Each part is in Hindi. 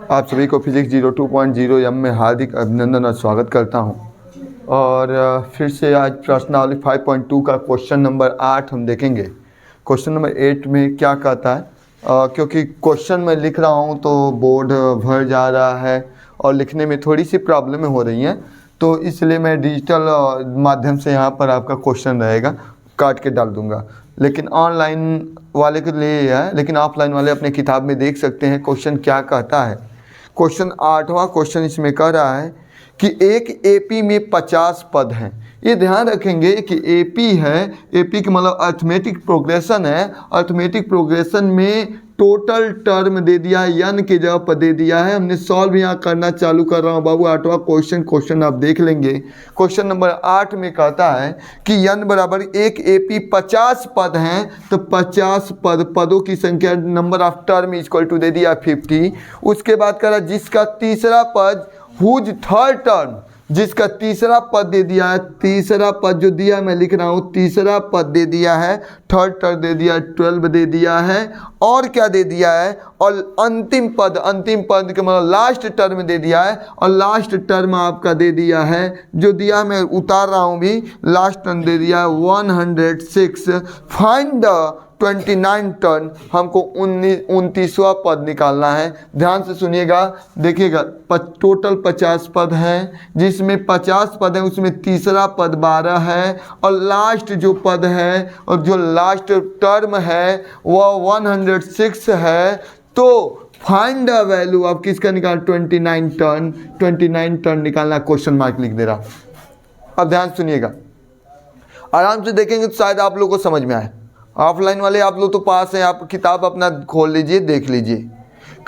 आप सभी को फिजिक्स 02.0 में हार्दिक अभिनंदन और स्वागत करता हूं। और फिर से आज प्रश्नावली 5.2 का क्वेश्चन नंबर 8 हम देखेंगे। क्वेश्चन नंबर 8 में क्या कहता है, क्योंकि क्वेश्चन मैं लिख रहा हूं तो बोर्ड भर जा रहा है और लिखने में थोड़ी सी प्रॉब्लमें हो रही हैं, तो इसलिए मैं डिजिटल माध्यम से यहाँ पर आपका क्वेश्चन रहेगा, काट के डाल दूँगा। लेकिन ऑनलाइन वाले के लिए है, लेकिन ऑफलाइन वाले अपने किताब में देख सकते हैं क्वेश्चन क्या कहता है। क्वेश्चन 8वां क्वेश्चन इसमें कह रहा है कि एक एपी में 50 पद हैं। ये ध्यान रखेंगे कि एपी है, एपी का मतलब अर्थमेटिक प्रोग्रेशन है। अर्थमेटिक प्रोग्रेशन में टोटल टर्म दे दिया है, यन के जगह पर दे दिया है। हमने सॉल्व यहाँ करना चालू कर रहा हूँ बाबू। 8वां क्वेश्चन आप देख लेंगे। क्वेश्चन नंबर 8 में कहता है कि यन बराबर एक एपी 50 पद हैं, तो 50 पदों की संख्या number of term equal to दे दिया 50। उसके बाद कह रहा जिसका तीसरा पद हुज थर्ड टर्म, जिसका तीसरा पद दे दिया है, तीसरा पद जो दिया मैं लिख रहा हूँ, तीसरा पद दे दिया है, थर्ड टर्म दे दिया है, 12 दे दिया है, और क्या दे दिया है, और अंतिम पद के मतलब लास्ट टर्म दे दिया है, और लास्ट टर्म आपका दे दिया है, जो दिया मैं उतार रहा हूँ भी, लास्ट टर्म दे दिया है 106। फाइंड द 29 टर्न, हमको 29वां पद निकालना है। ध्यान से सुनिएगा, देखिएगा टोटल 50 पद हैं, जिसमें 50 पद हैं उसमें तीसरा पद 12 है, और लास्ट जो पद है और जो लास्ट टर्म है वह 106 है। तो फाइंड द वैल्यू आप किसका निकाल 29 टर्न निकालना, क्वेश्चन मार्क लिख दे रहा। अब ध्यान सुनिएगा, आराम से देखेंगे तो शायद आप लोगों को समझ में आए। ऑफलाइन वाले आप लोग तो पास हैं, आप किताब अपना खोल लीजिए, देख लीजिए।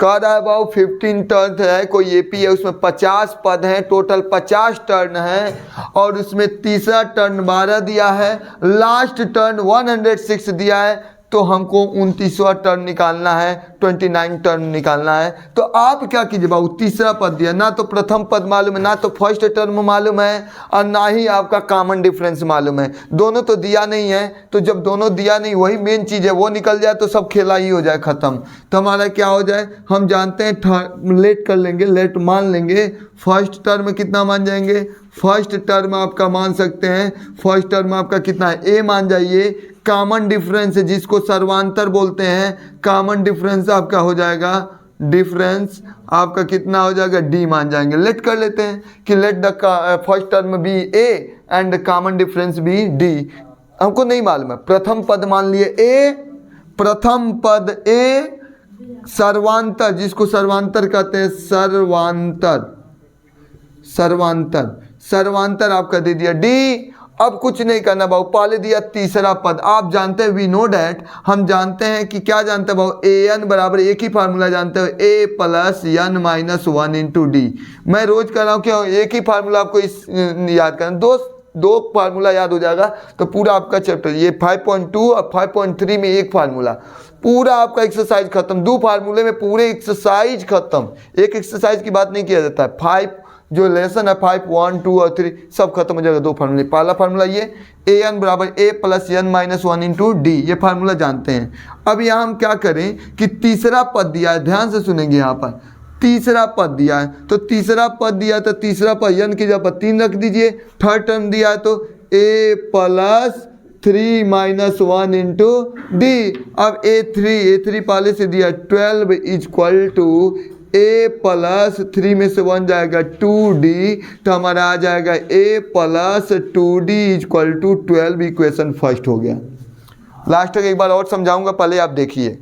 कह रहा है भाव 15 टर्न है, कोई एपी है, उसमें 50 पद हैं, टोटल 50 टर्न है, और उसमें तीसरा टर्न 12 दिया है, लास्ट टर्न 106 दिया है। तो हमको 29वां टर्न निकालना है, 29 टर्न निकालना है। तो आप क्या कीजिए बाबू, तीसरा पद दिया, ना तो प्रथम पद मालूम है, ना तो फर्स्ट टर्म मालूम है, और ना ही आपका कॉमन डिफरेंस मालूम है। दोनों तो दिया नहीं है, तो जब दोनों दिया नहीं, वही मेन चीज़ है, वो निकल जाए तो सब खेला ही हो जाए, ख़त्म। तो हमारा क्या हो जाए, हम जानते हैं लेट कर लेंगे, लेट मान लेंगे। फर्स्ट टर्म कितना मान जाएंगे, फर्स्ट टर्म आपका मान सकते हैं, फर्स्ट टर्म आपका कितना है, ए मान जाइए। कॉमन डिफरेंस है जिसको सर्वांतर बोलते हैं, कॉमन डिफरेंस आपका हो जाएगा, डिफरेंस आपका कितना हो जाएगा, डी मान जाएंगे। लेट कर लेते हैं कि let the first term be A and common difference be D. हमको नहीं मालूम है, प्रथम पद मान लिए ए, प्रथम पद ए, सर्वांतर जिसको सर्वांतर कहते हैं, सर्वांतर आपका दे दिया डी। अब कुछ नहीं करना भाव, पहले दिया तीसरा पद। आप जानते हैं, वी नो डैट, हम जानते हैं कि क्या जानते हैं भाव, ए एन बराबर एक ही फार्मूला जानते हो, a plus N minus 1 into d. मैं रोज कर रहा हूँ क्या, एक ही फार्मूला आपको याद करना, दो फार्मूला याद हो जाएगा तो पूरा आपका चैप्टर। ये 5.2 और 5.3 में एक फार्मूला, पूरा आपका एक्सरसाइज खत्म। 2 फार्मूले में पूरे एक्सरसाइज खत्म। एक एक्सरसाइज की बात नहीं किया जाता है, 5 जो लेसन है 5, 1, 2 और 3 सब खत्म हो जाएगा 2 फार्मूले। पहला फार्मूला ये ए एन बराबर a plus N minus 1 into d, ये फार्मूला जानते हैं। अब यहाँ हम क्या करें कि तीसरा पद दिया है, ध्यान से सुनेंगे, यहाँ पर तीसरा पद दिया है, तो तीसरा पद दिया तो तीसरा पद एन की जगह पर 3 रख दीजिए। थर्ड टर्म दिया है तो ए प्लस 3 माइनस 1 इंटू डी। अब ए3 पहले से दिया 12 इक्वल टू ए प्लस 3 में से 1 जाएगा 2d, तो हमारा आ जाएगा a plus 2d equal to 12। Equation first हो गया। लास्ट तक एक बार और समझाऊंगा, पहले आप देखिए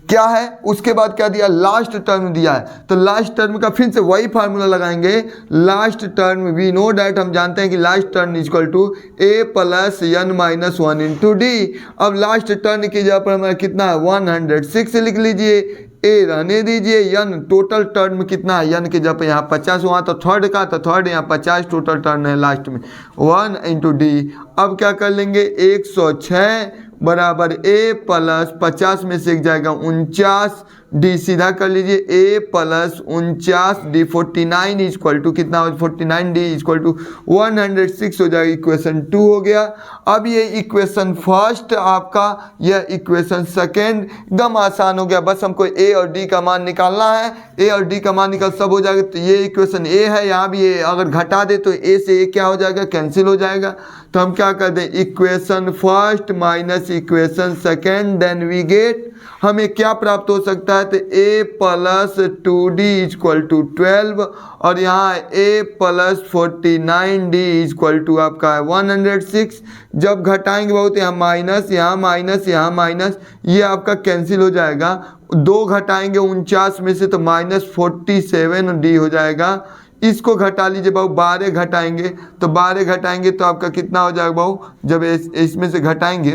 क्या है। उसके बाद क्या दिया, लास्ट टर्म दिया है, तो लास्ट टर्म का फिर से वही फार्मूला लगाएंगे। Last term we know that, हम जानते हैं कि last term equal to A plus N minus 1 into D. अब लास्ट टर्म की जगह पर हमारा कितना है, 106 लिख लीजिए, ए रहने दीजिए, यन टोटल टर्म कितना है, यन के जब यहाँ 50 हुआ तो थर्ड का, तो थर्ड यहाँ 50 टोटल टर्म है लास्ट में 1 इंटू डी। अब क्या कर लेंगे, 106 बराबर ए प्लस 50 में से एक जाएगा 49 डी सीधा कर लीजिए, ए प्लस 49 डी 49 इक्वल टू कितना हो, 49 डी इक्वल टू 106 हो जाएगा। इक्वेशन 2 हो गया। अब ये इक्वेशन फर्स्ट आपका, यह इक्वेशन सेकेंड एकदम आसान हो गया। बस हमको ए और डी का मान निकालना है। ए और डी का मान निकाल सब हो जाएगा। तो ये इक्वेशन ए है, यहाँ भी ए, अगर घटा दे तो ए से ए क्या हो जाएगा, कैंसिल हो जाएगा। तो हम क्या कर दें, equation first minus equation second, then we get, हमें क्या प्राप्त हो सकता है, तो a plus 2d equal to 12 और यहाँ a plus 49d equal to आपका है 106। जब घटाएंगे बहुत, यहाँ माइनस, यहाँ माइनस, यहाँ माइनस, ये आपका कैंसिल हो जाएगा। 2 घटाएंगे 49 में से तो माइनस 47d हो जाएगा। इसको घटा लीजिए बाबू, 12 घटाएंगे तो 12 घटाएंगे तो आपका कितना हो जाएगा बाबू, जब इसमें से घटाएंगे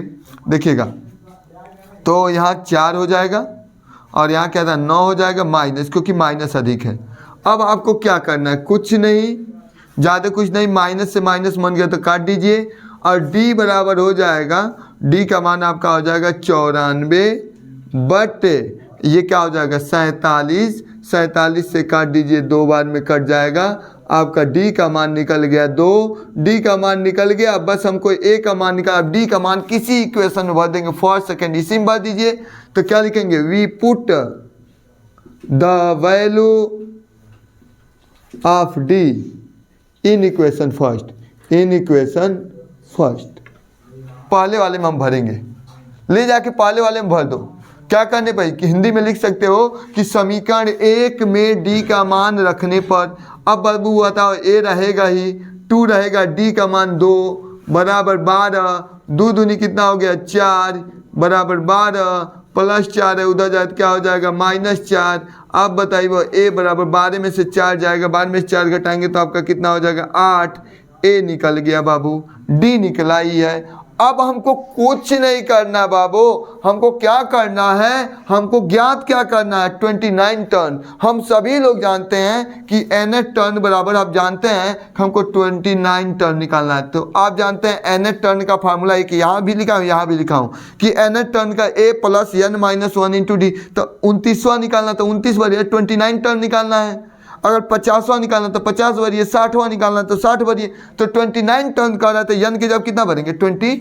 देखिएगा तो यहाँ 4 हो जाएगा और यहाँ क्या था 9 हो जाएगा माइनस, क्योंकि माइनस अधिक है। अब आपको क्या करना है, कुछ नहीं, ज़्यादा कुछ नहीं, माइनस से माइनस बन गया तो काट दीजिए और d बराबर हो जाएगा, d का मान आपका हो जाएगा 94 बट ये क्या हो जाएगा 47। 47 से काट दीजिए, 2 बार में कट जाएगा, आपका d का मान निकल गया 2। d का मान निकल गया। अब बस हमको a का मान निकाल, अब d का मान किसी इक्वेशन में भर देंगे, फर्स्ट सेकेंड इसी में भर दीजिए। तो क्या लिखेंगे, we put the value of d in equation first, in equation first. पहले वाले में हम भरेंगे, ले जाके पहले वाले में भर दो। क्या करने पर कि हिंदी में लिख सकते हो कि समीकरण 1 में d का मान रखने पर, अब बाबू बताओ a रहेगा ही, 2 रहेगा, d का मान 2 बराबर 12, 2 दूनी कितना हो गया 4 बराबर 12 प्लस 4 है, उधर जाए तो क्या हो जाएगा -4। अब बताइए a बराबर 12 में से 4 जाएगा, 12 में से 4 घटाएंगे तो आपका कितना हो जाएगा 8। a निकल गया बाबू, d निकला ही है। अब हमको कुछ नहीं करना बाबू, हमको क्या करना है, हमको ज्ञात क्या करना है 29 टर्न। हम सभी लोग जानते हैं कि nth टर्न बराबर, आप जानते हैं हमको 29 टर्न निकालना है। तो आप जानते हैं nth टर्न का फार्मूला है कि यहाँ भी लिखा हूँ, यहाँ भी लिखा हूँ कि nth टर्न का a plus n minus 1 into d. तो 29वां निकालना तो 29 भरिए, 29 टर्न निकालना है। अगर 50वां निकालना तो 50 भरिए, 60वां निकालना तो 60 भरिए। तो 29 टर्न कर रहा है तो n के जब कितना भरेंगे 29,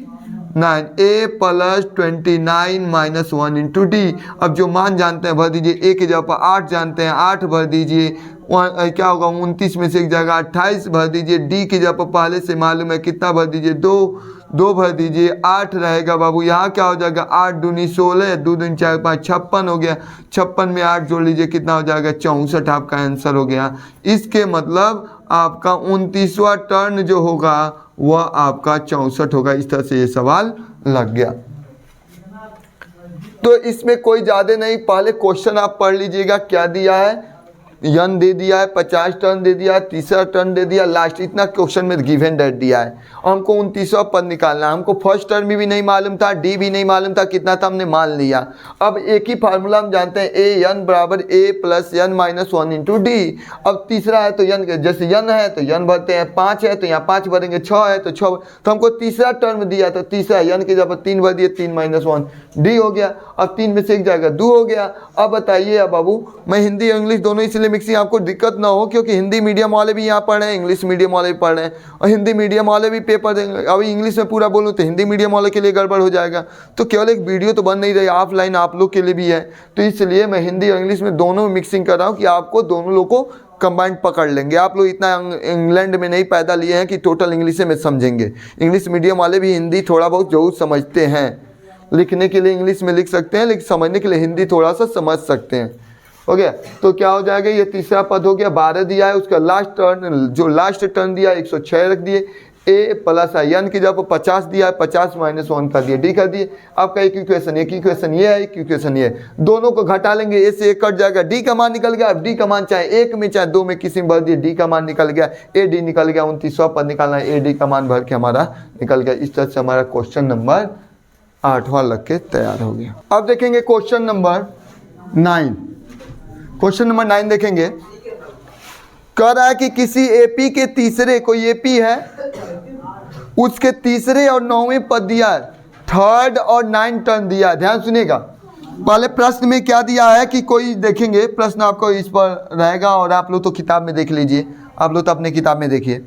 a plus 29 minus 1 into D. अब जो मान जानते हैं भर दीजिए, a के जगह पर 8 जानते हैं 8 भर दीजिए, क्या होगा 29 में से एक जगह 28 भर दीजिए, d की जगह पर पहले से मालूम है कितना भर दीजिए 2 भर दीजिए, 8 रहेगा बाबू। यहाँ क्या हो जाएगा 8 दूनी 16, 2 दूनी 4 5 56 हो गया, 56 में 8 जोड़ लीजिए कितना हो जाएगा 64, आपका आंसर हो गया। इसके मतलब आपका 29वां टर्न जो होगा वह आपका 64 होगा। इस तरह से ये सवाल लग गया। तो इसमें कोई ज़्यादा नहीं, पहले क्वेश्चन आप पढ़ लीजिएगा क्या दिया है, n दे दिया है, 50 टर्न दे दिया है, तीसरा टर्न दे दिया, लास्ट इतना क्वेश्चन में गिवन डेट दिया है। हमको 29वां पद निकालना है। हमको फर्स्ट टर्म भी नहीं मालूम था, डी भी नहीं मालूम था, कितना था हमने मान लिया। अब एक ही फार्मूला हम जानते हैं, ए n बराबर a plus n minus 1 into D. अब तीसरा है तो n, जैसे n है तो n भरते हैं, 5 है तो यहाँ 5 भरेंगे, 6 है तो 6। तो हमको तीसरा टर्म दिया तो तीसरा n के जब 3 भर दिए, 3 माइनस 1 डी हो गया। अब 3 में से एक जाएगा 2 हो गया। अब बताइए अब बाबू, मैं हिंदी और इंग्लिश दोनों इसलिए मिक्सिंग, आपको दिक्कत ना हो, क्योंकि हिंदी मीडियम वाले भी यहाँ पढ़ रहे हैं, इंग्लिश मीडियम वाले भी पढ़ रहे हैं, और हिंदी मीडियम वाले भी पेपर देंगे। अभी इंग्लिश में पूरा बोलूँ तो हिंदी मीडियम वाले के लिए गड़बड़ हो जाएगा। तो केवल एक वीडियो तो बन नहीं रही, ऑफलाइन आप लोग के लिए भी है, तो इसलिए मैं हिंदी और इंग्लिश में दोनों में मिक्सिंग कर रहा हूँ कि आपको दोनों लोग को कंबाइंड पकड़ लेंगे। आप लोग इतना इंग्लैंड में नहीं पैदा लिए हैं कि टोटल इंग्लिश में समझेंगे। इंग्लिश मीडियम वाले भी हिंदी थोड़ा बहुत जरूर समझते हैं, लिखने के लिए इंग्लिश में लिख सकते हैं, लेकिन समझने के लिए हिंदी थोड़ा सा समझ सकते हैं। हो गया, तो क्या हो जाएगा, ये तीसरा पद हो गया, 12 दिया है, उसका लास्ट टर्न, जो लास्ट टर्न दिया 106 रख दिए, a प्लस आई n की जगह पर 50 दिया है, 50 माइनस 1 कर दिए, डी कर दिए। आपका एक इक्वेशन ये है, एक इक्वेशन ये है, दोनों को घटा लेंगे, ए से एक कट जाएगा, डी का मान निकल गया। अब डी का मान चाहे 1 में चाहे 2 में किसी में भर दिए, डी का मान निकल गया, ए डी निकल गया। 29वां पद निकालना है, ए डी का मान भर के हमारा निकल गया। इस तरह से हमारा क्वेश्चन नंबर 8वां लग के तैयार हो गया। अब देखेंगे क्वेश्चन नंबर 9। क्वेश्चन नंबर 9 देखेंगे, कह रहा है कि किसी एपी के तीसरे, कोई एपी है, उसके तीसरे और 9वें पद दिया है, थर्ड और 9 टर्न दिया है। ध्यान सुनिएगा, पहले प्रश्न में क्या दिया है कि कोई देखेंगे, प्रश्न आपको इस पर रहेगा और आप लोग तो किताब में देख लीजिए, आप लोग तो अपने किताब में देखिए।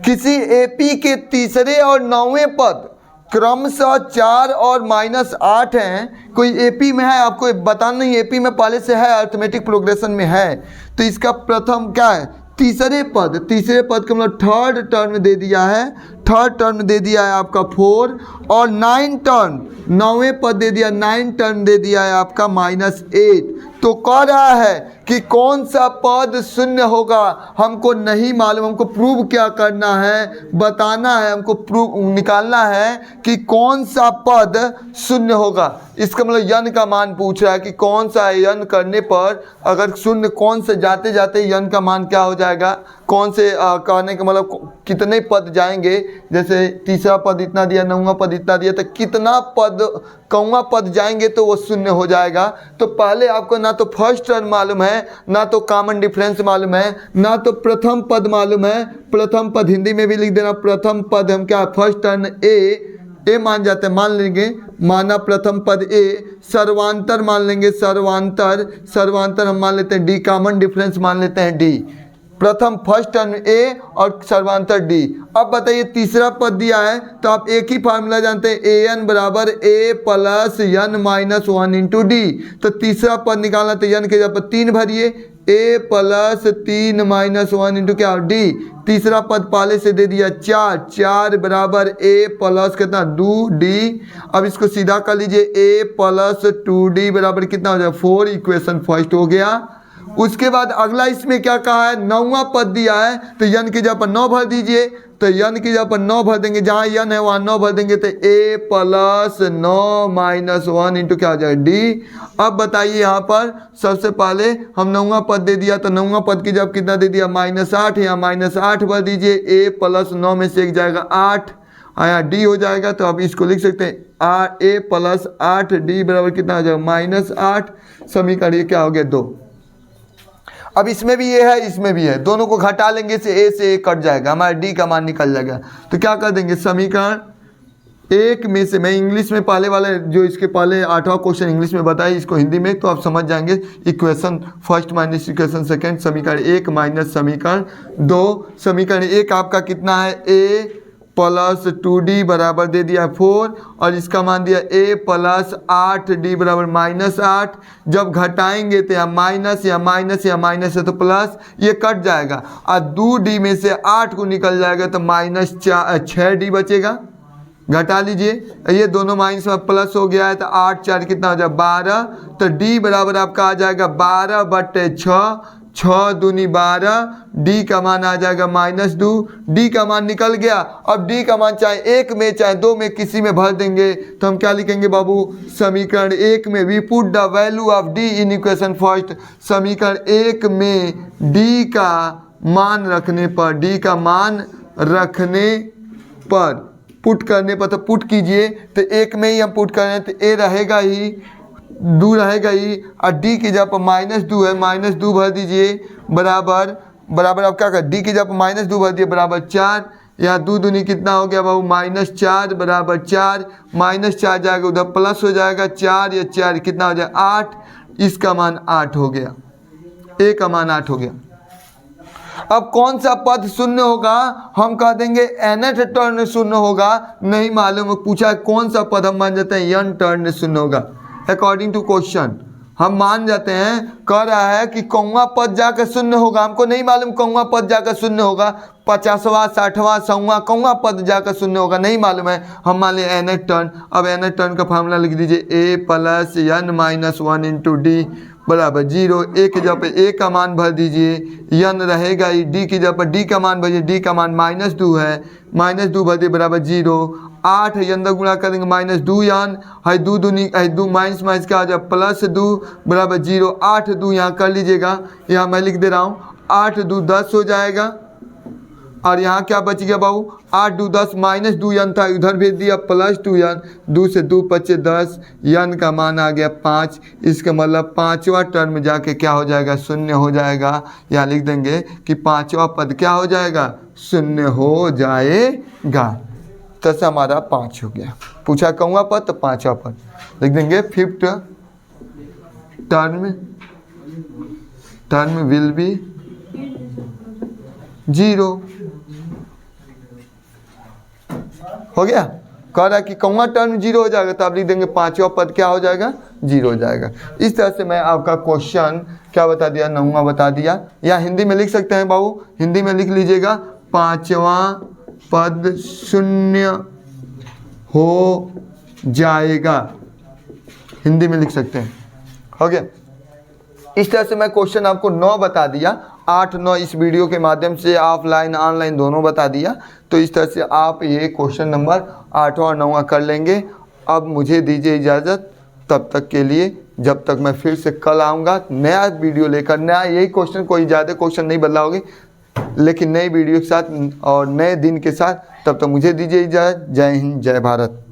किसी एपी के तीसरे और 9वें पद क्रमशः 4 और -8 हैं। कोई एपी में है, आपको बताना नहीं, एपी में पहले से है, अरिथमेटिक प्रोग्रेशन में है, तो इसका प्रथम क्या है, तीसरे पद का मतलब थर्ड टर्म दे दिया है, थर्ड टर्म दे दिया है आपका 4 और 9 टर्म, 9वें पद दे दिया, 9 टर्म दे दिया है आपका -8। तो कह रहा है कि कौन सा पद शून्य होगा, हमको नहीं मालूम, हमको प्रूव क्या करना है, बताना है, हमको प्रूव निकालना है कि कौन सा पद शून्य होगा। इसका मतलब यन का मान पूछ रहा है कि कौन सा यन करने पर अगर शून्य, कौन से जाते जाते यन का मान क्या हो जाएगा, कौन से कहने का मतलब कितने पद जाएंगे, जैसे तीसरा पद इतना दिया, 9वां पद इतना दिया, तो कितना पद कौवा पद जाएंगे तो वो शून्य हो जाएगा। तो पहले आपको ना तो फर्स्ट टर्म मालूम है, ना तो कॉमन डिफरेंस मालूम है, ना तो प्रथम पद मालूम है। प्रथम पद हिंदी में भी लिख देना, प्रथम पद हम क्या, फर्स्ट टर्म ए मान जाते हैं, मान लेंगे, माना प्रथम पद ए, सर्वांतर मान लेंगे, सर्वांतर हम मान लेते हैं डी, कॉमन डिफरेंस मान लेते हैं डी, प्रथम फर्स्ट टर्म ए और सर्वांतर डी। अब बताइए तीसरा पद दिया है तो आप एक ही फार्मूला जानते हैं, ए एन बराबर a plus N minus 1 into d. तो तीसरा पद निकालना तो एन के जगह पर 3 भरिए, ए प्लस 3 माइनस 1 इंटू क्या डी। तीसरा पद पहले से दे दिया 4 बराबर ए प्लस कितना 2 डी। अब इसको सीधा कर लीजिए, ए प्लस 2d बराबर कितना हो जाएगा 4। इक्वेशन फर्स्ट हो गया। उसके बाद अगला इसमें क्या कहा है, 9वां पद दिया है तो यन की जगह पर 9 भर दीजिए, तो यन की जगह पर 9 भर देंगे, जहाँ यन है वहाँ 9 भर देंगे, तो ए प्लस 9 माइनस 1 इंटू क्या हो जाएगा डी। अब बताइए यहाँ पर सबसे पहले हम 9वां पद दे दिया, तो 9वां पद की जब कितना दे दिया -8, यहाँ -8 भर दीजिए, ए प्लस 9 में से एक जाएगा 8, यहाँ डी हो जाएगा। तो आप इसको लिख सकते हैं ए प्लस 8d बराबर कितना हो जाएगा -8। समीकरण ये क्या हो गया 2। अब इसमें भी ये है, इसमें भी है, दोनों को घटा लेंगे से ए कट जाएगा, हमारा डी का मान निकल जाएगा। तो क्या कर देंगे, समीकरण एक में से, मैं इंग्लिश में पहले वाले जो इसके पहले 8वां क्वेश्चन इंग्लिश में बताया, इसको हिंदी में तो आप समझ जाएंगे। Equation first minus equation second, समीकरण 1 माइनस समीकरण 2। समीकरण 1 आपका कितना है, ए प्लस 2d बराबर दे दिया 4 और इसका मान दिया a प्लस 8d बराबर -8। जब घटाएंगे तो यहाँ माइनस या माइनस या माइनस है तो प्लस, ये कट जाएगा और 2d में से 8 को निकल जाएगा तो -6d बचेगा। घटा लीजिए, ये दोनों माइनस में प्लस हो गया है तो 8 4 कितना हो जाएगा 12। तो d बराबर आपका आ जाएगा 12/6, 6 दूनी 12, डी का मान आ जाएगा -2। डी का मान निकल गया। अब डी का मान चाहे 1 में चाहे 2 में किसी में भर देंगे तो हम क्या लिखेंगे बाबू, समीकरण 1 में we put the value of D in equation first. समीकरण 1 में डी का मान रखने पर, डी का मान रखने पर पुट करने पर, तो पुट कीजिए तो 1 में ही हम पुट कर रहे हैं तो ए रहेगा ही, 2 रहेगा ही और डी की जगह पर -2 है, -2 भर दीजिए बराबर आप क्या कर, डी की जगह पर -2 भर दिए बराबर 4। यहाँ 2 दूनी कितना हो गया बाबू -4 बराबर 4, -4 जाएगा उधर प्लस हो जाएगा, 4 या 4 कितना हो जाएगा 8। इसका मान 8 हो गया, ए का मान 8 हो गया। अब कौन सा पद शून्य होगा, हम कह देंगे nth टर्न शून्य होगा, नहीं मालूम, पूछा कौन सा पद, हम मान जाते हैं n टर्न शून्य होगा। अकॉर्डिंग टू क्वेश्चन हम मान जाते हैं, कह रहा है कि कौवा पद जाकर शून्य होगा, हमको नहीं मालूम कौवा पद जाकर शून्य होगा, 50वां 60वां 100वां कौवा पद जाकर शून्य होगा, नहीं मालूम है, हम मान लें nth टर्न। अब nth टर्न का फार्मूला लिख दीजिए, a plus n minus 1 into D बराबर 0। ए की जगह पे ए का मान भर दीजिए, यन रहेगा ही, डी की जगह पर डी का मान भरिए, डी का मान -2 है, -2 भर दिए बराबर 0। 8 यन गुणा कर देंगे -2 यन है, 2 दूनी है 2 माइनस माइनस क्या आ जाए +2 बराबर 0। 8 2 यहाँ कर लीजिएगा, यहाँ मैं लिख दे रहा हूँ 8 2 10 हो जाएगा और यहाँ क्या बच गया बाबू 8 2 10, -2 यन था उधर भेज दिया +2 यन, 2 से 2 5 10, यन का मान आ गया 5। इसका मतलब 5वां टर्म में जाके क्या हो जाएगा, शून्य हो जाएगा। यहाँ लिख देंगे कि 5वां पद क्या हो जाएगा, शून्य हो जाएगा। तो हमारा 5 हो गया, पूछा कौवा पद तो 5वां पद लिख देंगे। Fifth term will be 0। हो गया। कह रहा है कि कौन टर्म 0 हो जाएगा, तो आप लिख देंगे पांचवा पद क्या हो जाएगा, 0 हो जाएगा। इस तरह से मैं आपका क्वेश्चन क्या बता दिया, 9वां बता दिया। या हिंदी में लिख सकते हैं बाबू, हिंदी में लिख लीजिएगा, पांचवा पद 0 हो जाएगा, हिंदी में लिख सकते हैं। हो गया। इस तरह से मैं क्वेश्चन आपको 9 बता दिया, 8 9 इस वीडियो के माध्यम से ऑफलाइन ऑनलाइन दोनों बता दिया। तो इस तरह से आप ये क्वेश्चन नंबर 8वां और 9वां कर लेंगे। अब मुझे दीजिए इजाज़त, तब तक के लिए, जब तक मैं फिर से कल आऊँगा नया वीडियो लेकर, नया यही क्वेश्चन, कोई ज़्यादा क्वेश्चन नहीं बदलाओगे, लेकिन नई वीडियो के साथ और नए दिन के साथ। तब तक मुझे दीजिए इजाज़त। जय हिंद, जय भारत।